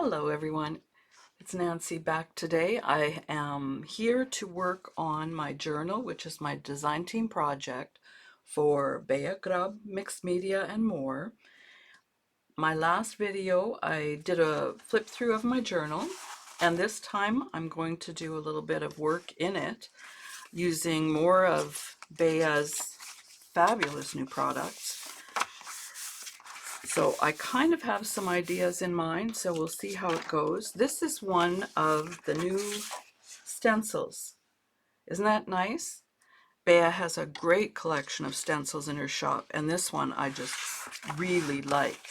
Hello everyone, it's Nancy back today. I am here to work on my journal, which is my design team project for Bea Grub, Mixed Media and More. My last video I did a flip through of my journal, and this time I'm going to do a little bit of work in it using more of Bea's fabulous new products. So I kind of have some ideas in mind, so we'll see how it goes. This is one of the new stencils. Isn't that nice? Bea has a great collection of stencils in her shop, and this one I just really like.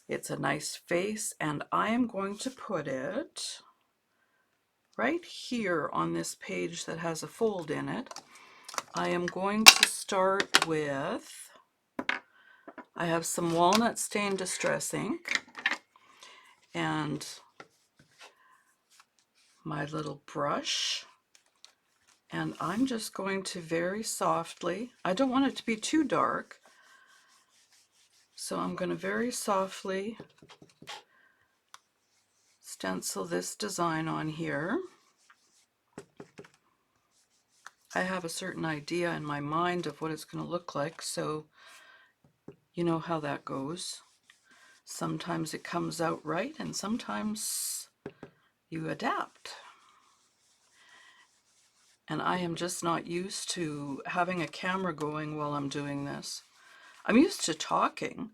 It's a nice face, and I am going to put it right here on this page that has a fold in it. I am going to start with, I have some walnut stain distress ink and my little brush, and I'm just going to very softly, I don't want it to be too dark, so I'm going to very softly stencil this design on here. I have a certain idea in my mind of what it's going to look like, so you know how that goes. Sometimes it comes out right and sometimes you adapt. And I am just not used to having a camera going while I'm doing this. I'm used to talking.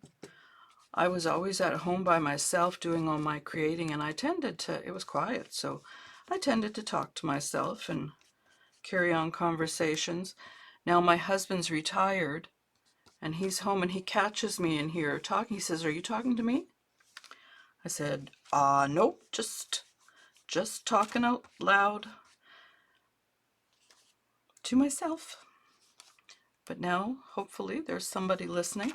I was always at home by myself doing all my creating, and I tended to, it was quiet, so I tended to talk to myself and carry on conversations. Now my husband's retired and he's home and he catches me in here talking. He says, "Are you talking to me?" I said, nope, just talking out loud to myself. But now, hopefully, there's somebody listening.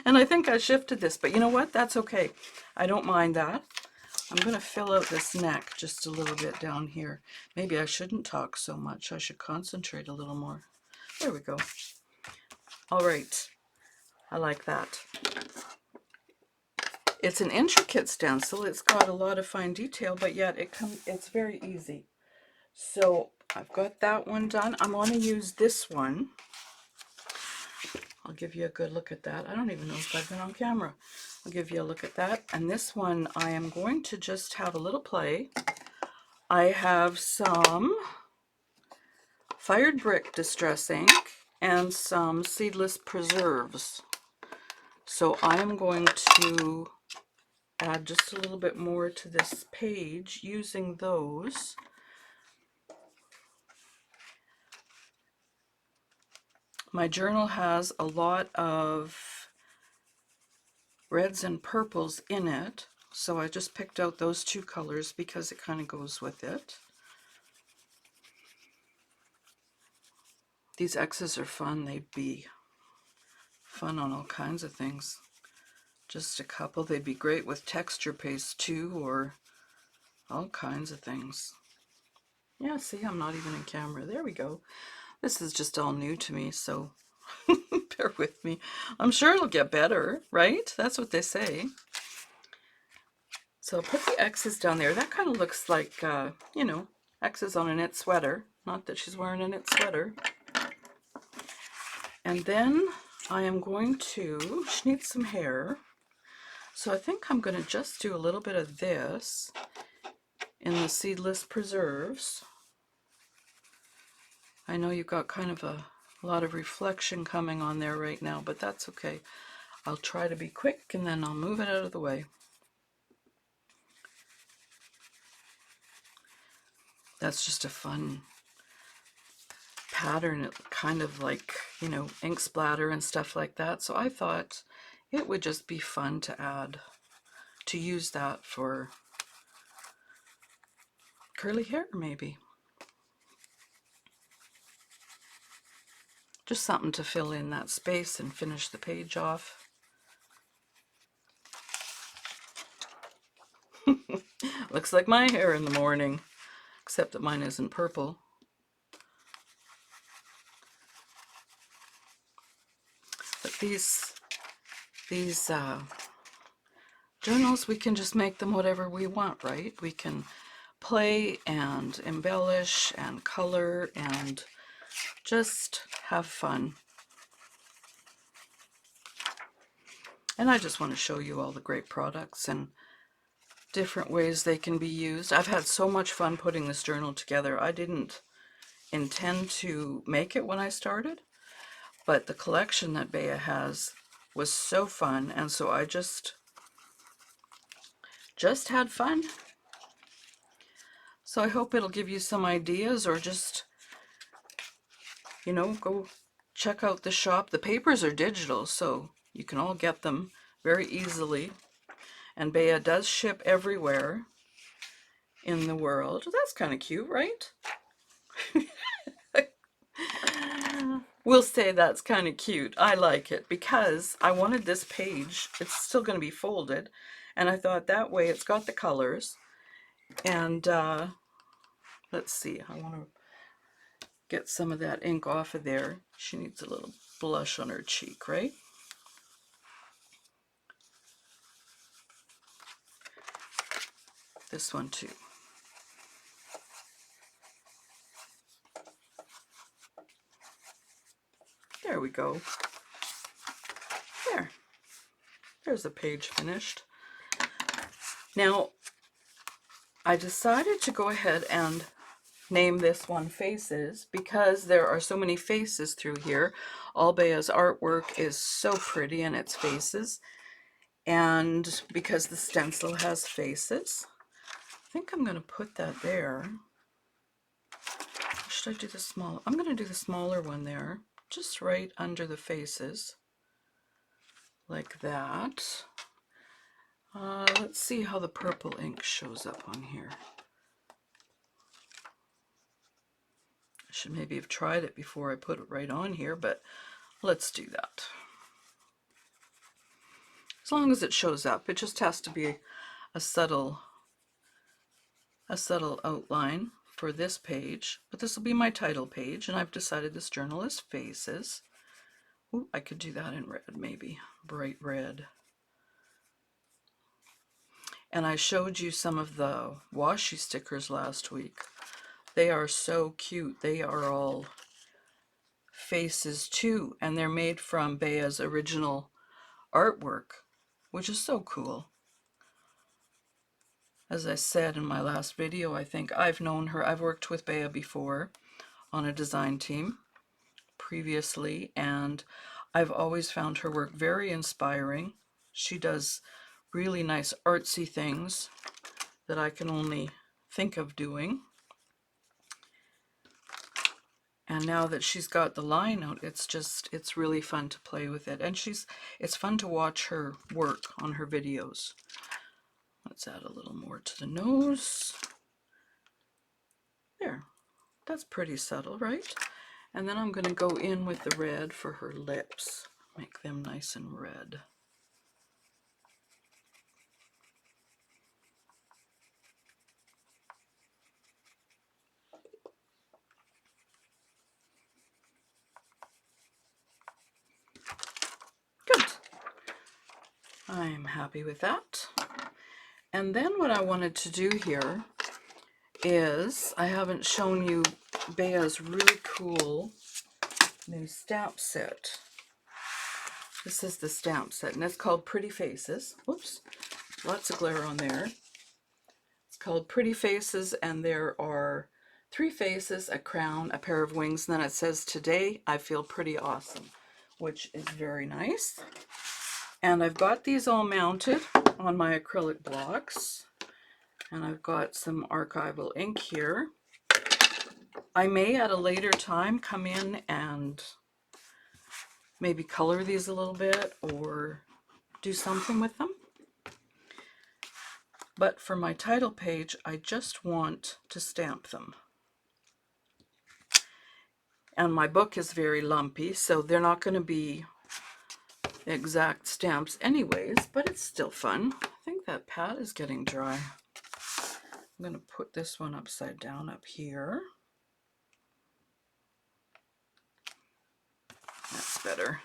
And I think I shifted this, but you know what? That's okay. I don't mind that. I'm going to fill out this neck just a little bit down here. Maybe I shouldn't talk so much. I should concentrate a little more. There we go. All right. I like that. It's an intricate stencil. It's got a lot of fine detail, but yet it's very easy. So I've got that one done. I'm going to use this one. I'll give you a good look at that. I don't even know if I've been on camera. I'll give you a look at that. And this one, I am going to just have a little play. I have some fired brick distress ink and some seedless preserves. So I am going to add just a little bit more to this page using those. My journal has a lot of reds and purples in it, so I just picked out those two colors because it kind of goes with it. These X's are fun. They'd be fun on all kinds of things. Just a couple. They'd be great with texture paste too, or all kinds of things. Yeah, see, I'm not even in camera. There we go. This is just all new to me, so bear with me. I'm sure it'll get better, right? That's what they say. So I'll put the X's down there. That kind of looks like, you know, X's on a knit sweater. Not that she's wearing a knit sweater. And then I am going to, she needs some hair. So I think I'm going to just do a little bit of this in the seedless preserves. I know you've got kind of a lot of reflection coming on there right now, but that's okay. I'll try to be quick and then I'll move it out of the way. That's just a fun pattern, it kind of like, you know, ink splatter and stuff like that. So I thought it would just be fun to add, to use that for curly hair maybe. Just something to fill in that space and finish the page off. Looks like my hair in the morning, except that mine isn't purple. But these Journals, we can just make them whatever we want, right? We can play and embellish and color and just have fun. And I just want to show you all the great products and different ways they can be used. I've had so much fun putting this journal together. I didn't intend to make it when I started, but the collection that Bea has was so fun, and so I just had fun. So I hope it'll give you some ideas, or just, you know, go check out the shop. The papers are digital, so you can all get them very easily. And Bea does ship everywhere in the world. That's kind of cute, right? We'll say that's kind of cute. I like it because I wanted this page. It's still going to be folded, and I thought that way it's got the colors. And let's see, I want to get some of that ink off of there. She needs a little blush on her cheek, right? This one too. There we go. There's a page finished. Now, I decided to go ahead and name this one Faces because there are so many faces through here. All Bea's artwork is so pretty in its faces, and because the stencil has faces, I think I'm going to put that there. Or should I do the small? I'm going to do the smaller one there, just right under the faces, like that. Let's see how the purple ink shows up on here. I should maybe have tried it before I put it right on here, but let's do that. As long as it shows up, it just has to be a subtle outline for this page. But this will be my title page, and I've decided this journal is Faces. Ooh, I could do that in red, maybe bright red. And I showed you some of the washi stickers last week. They are so cute. They are all faces too, and they're made from Bea's original artwork, which is so cool. As I said in my last video, I think I've known her. I've worked with Bea before on a design team previously, and I've always found her work very inspiring. She does really nice artsy things that I can only think of doing. And now that she's got the line out, it's really fun to play with it. And it's fun to watch her work on her videos. Let's add a little more to the nose. There, that's pretty subtle, right? And then I'm going to go in with the red for her lips. Make them nice and red. Good. I'm happy with that. And then what I wanted to do here is, I haven't shown you Bea's really cool new stamp set. This is the stamp set, and it's called Pretty Faces. Whoops, lots of glare on there. It's called Pretty Faces, and there are 3 faces, a crown, a pair of wings, and then it says, "Today I feel pretty awesome," which is very nice. And I've got these all mounted on my acrylic blocks, and I've got some archival ink here. I may at a later time come in and maybe color these a little bit or do something with them. But for my title page, I just want to stamp them. And my book is very lumpy, so they're not going to be exact stamps anyways, but it's still fun. I think that pad is getting dry. I'm going to put this one upside down up here. That's better.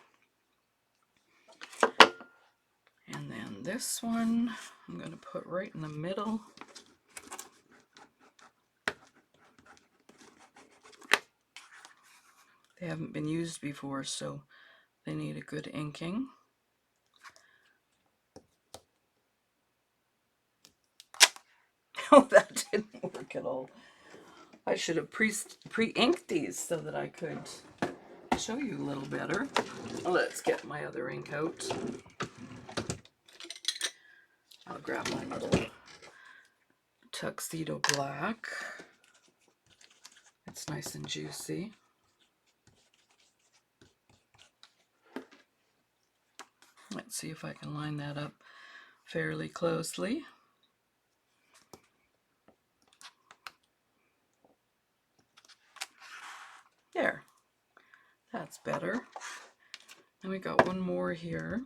And then And this one I'm going to put right in the middle. They haven't been used before, so they need a good inking. Oh, that didn't work at all. I should have pre-inked these so that I could show you a little better. Let's get my other ink out. I'll grab my little tuxedo black. It's nice and juicy. Let's see if I can line that up fairly closely. There, that's better. And we got one more here.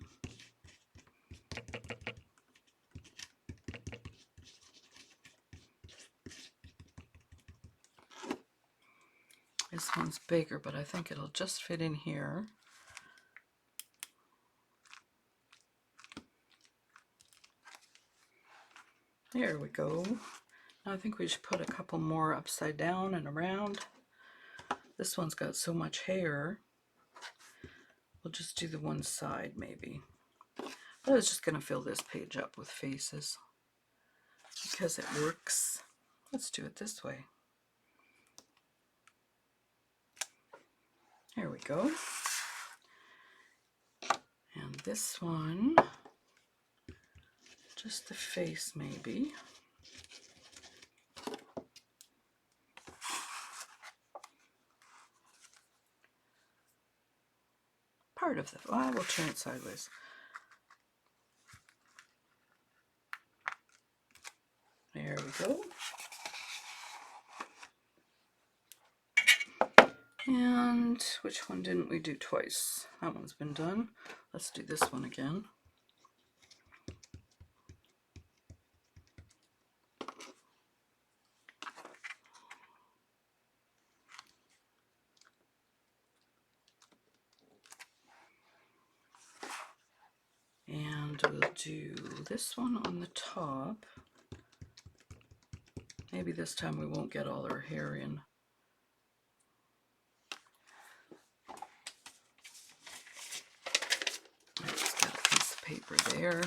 This one's bigger, but I think it'll just fit in here. There we go. Now I think we should put a couple more upside down and around. This one's got so much hair. We'll just do the one side maybe. But I was just going to fill this page up with faces because it works. Let's do it this way. There we go. And this one, just the face maybe. Part of the, well, we'll turn it sideways. There we go. And which one didn't we do twice? That one's been done. Let's do this one again. And we'll do this one on the top. Maybe this time we won't get all our hair in. Let's get a piece of paper there,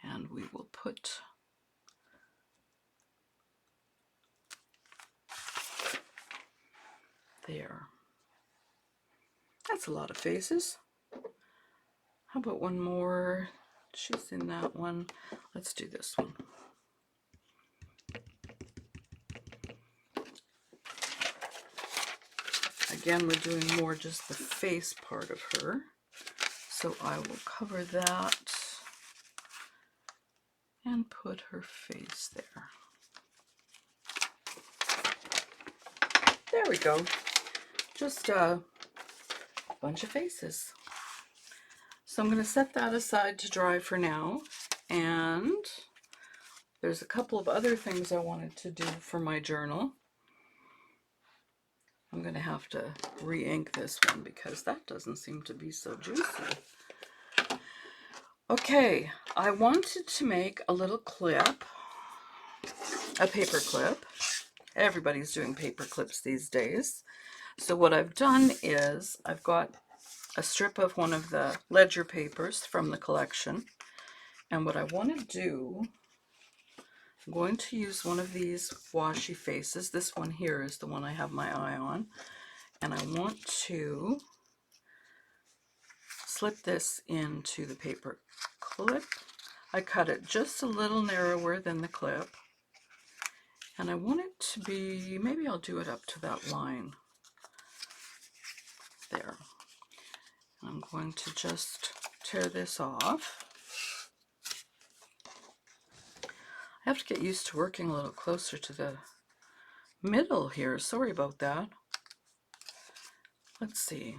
and we will put there. That's a lot of faces. How about one more? She's in that one. Let's do this one. Again, we're doing more just the face part of her. So I will cover that and put her face there. There we go. Just a bunch of faces. So I'm going to set that aside to dry for now. And there's a couple of other things I wanted to do for my journal. I'm going to have to re-ink this one because that doesn't seem to be so juicy. Okay, I wanted to make a little clip, a paper clip. Everybody's doing paper clips these days. So what I've done is I've got a strip of one of the ledger papers from the collection. And what I want to do, I'm going to use one of these washi faces. This one here is the one I have my eye on. And I want to slip this into the paper clip. I cut it just a little narrower than the clip. And I want it to be, maybe I'll do it up to that line. There. I'm going to just tear this off. I have to get used to working a little closer to the middle here. Sorry about that. Let's see.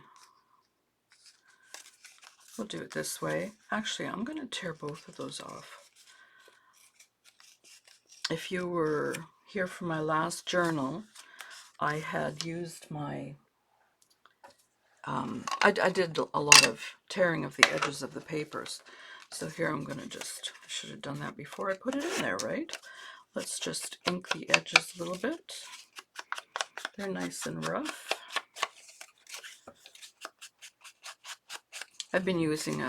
We'll do it this way. Actually, I'm going to tear both of those off. If you were here for my last journal, I had used my, I did a lot of tearing of the edges of the papers. So here I'm going to just, I should have done that before I put it in there, right? Let's just ink the edges a little bit. They're nice and rough. I've been using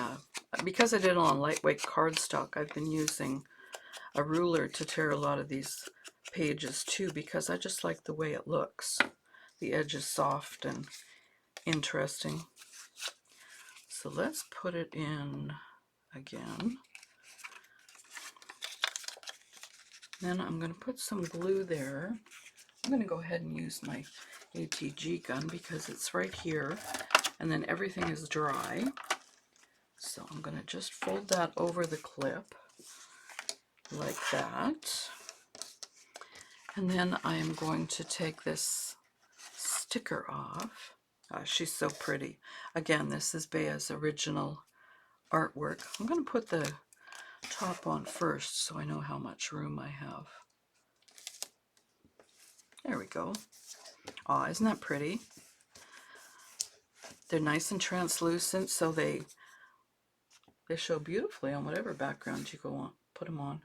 because I did it on lightweight cardstock, I've been using a ruler to tear a lot of these pages too, because I just like the way it looks. The edge is soft and interesting. So let's put it in again. Then I'm going to put some glue there. I'm going to go ahead and use my ATG gun because it's right here, and then everything is dry. So I'm going to just fold that over the clip like that. And then I am going to take this sticker off. She's so pretty. Again, this is Bea's original artwork. I'm going to put the top on first so I know how much room I have. There we go. Aw, isn't that pretty? They're nice and translucent, so they show beautifully on whatever background you go on. Put them on.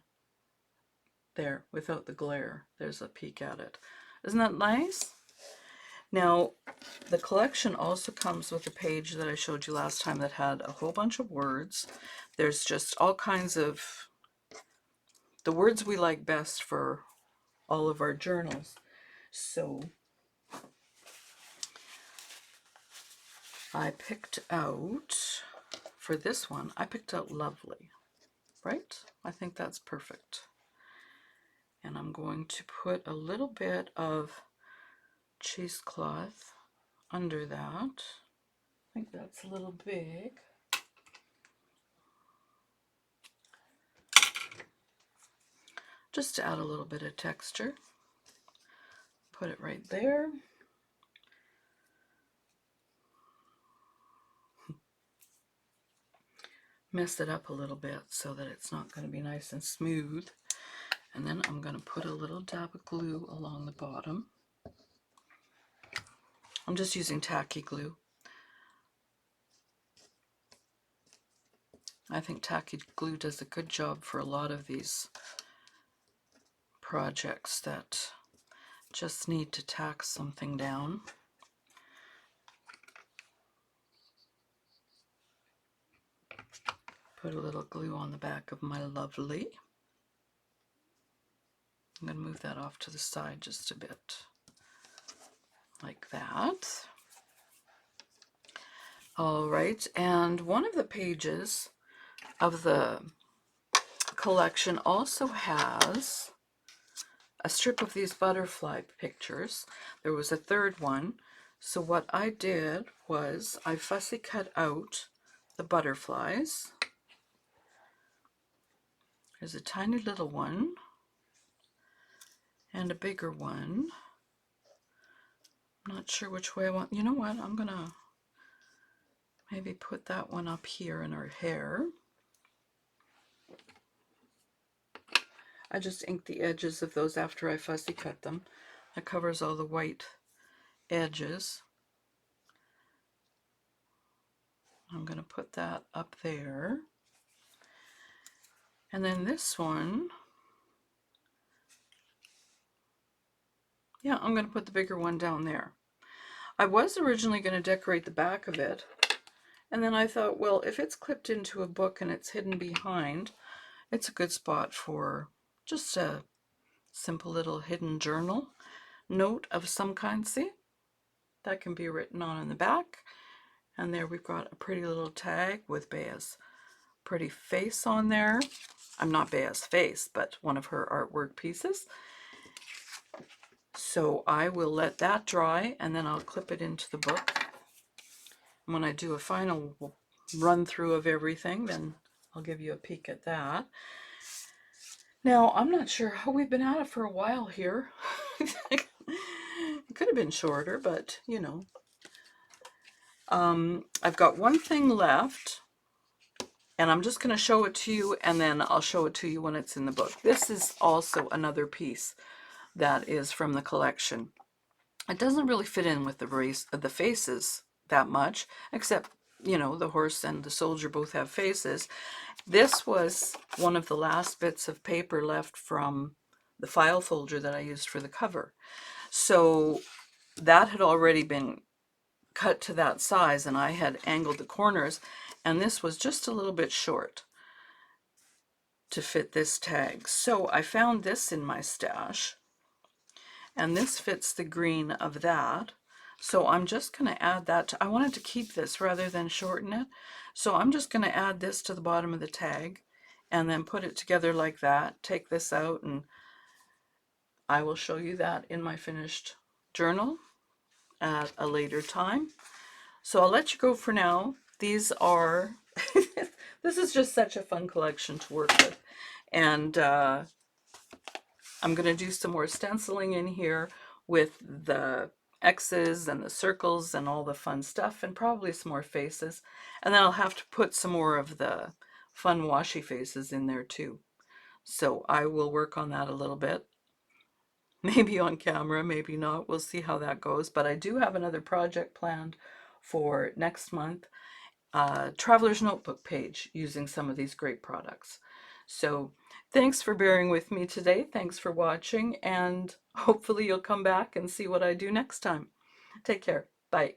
There, without the glare. There's a peek at it. Isn't that nice? Now, the collection also comes with a page that I showed you last time that had a whole bunch of words. There's just all kinds of the words we like best for all of our journals. So I picked out, for this one, I picked out lovely, right? I think that's perfect. And I'm going to put a little bit of cheesecloth under that. I think that's a little big. Just to add a little bit of texture. Put it right there. Mess it up a little bit so that it's not going to be nice and smooth. And then I'm going to put a little dab of glue along the bottom. I'm just using tacky glue. I think tacky glue does a good job for a lot of these projects that just need to tack something down. Put a little glue on the back of my lovely. I'm going to move that off to the side just a bit, like that. All right, and one of the pages of the collection also has a strip of these butterfly pictures. There was a third one, so what I did was I fussy cut out the butterflies. There's a tiny little one and a bigger one. I'm not sure which way I want. You know what? I'm gonna maybe put that one up here in her hair. I just inked the edges of those after I fussy cut them. That covers all the white edges. I'm going to put that up there. And then this one, yeah, I'm going to put the bigger one down there. I was originally going to decorate the back of it, and then I thought, well, if it's clipped into a book and it's hidden behind, it's a good spot for just a simple little hidden journal note of some kind. See? That can be written on in the back. And there we've got a pretty little tag with Bea's pretty face on there. I'm not Bea's face, but one of her artwork pieces. So I will let that dry, and then I'll clip it into the book. When I do a final run through of everything, then I'll give you a peek at that. Now, I'm not sure how we've been at it for a while here. It could have been shorter, but you know. I've got one thing left, and I'm just going to show it to you, and then I'll show it to you when it's in the book. This is also another piece that is from the collection. It doesn't really fit in with the faces that much, except you know, the horse and the soldier both have faces. This was one of the last bits of paper left from the file folder that I used for the cover. So that had already been cut to that size, and I had angled the corners, and this was just a little bit short to fit this tag. So I found this in my stash, and this fits the green of that. So I'm just going to add that I wanted to keep this rather than shorten it. So I'm just going to add this to the bottom of the tag and then put it together like that. Take this out, and I will show you that in my finished journal at a later time. So I'll let you go for now. These are, this is just such a fun collection to work with. And I'm going to do some more stenciling in here with the X's and the circles and all the fun stuff, and probably some more faces. And then I'll have to put some more of the fun washi faces in there too. So I will work on that a little bit. Maybe on camera, maybe not. We'll see how that goes. But I do have another project planned for next month. Traveler's Notebook page using some of these great products. So thanks for bearing with me today. Thanks for watching, and hopefully you'll come back and see what I do next time. Take care. Bye.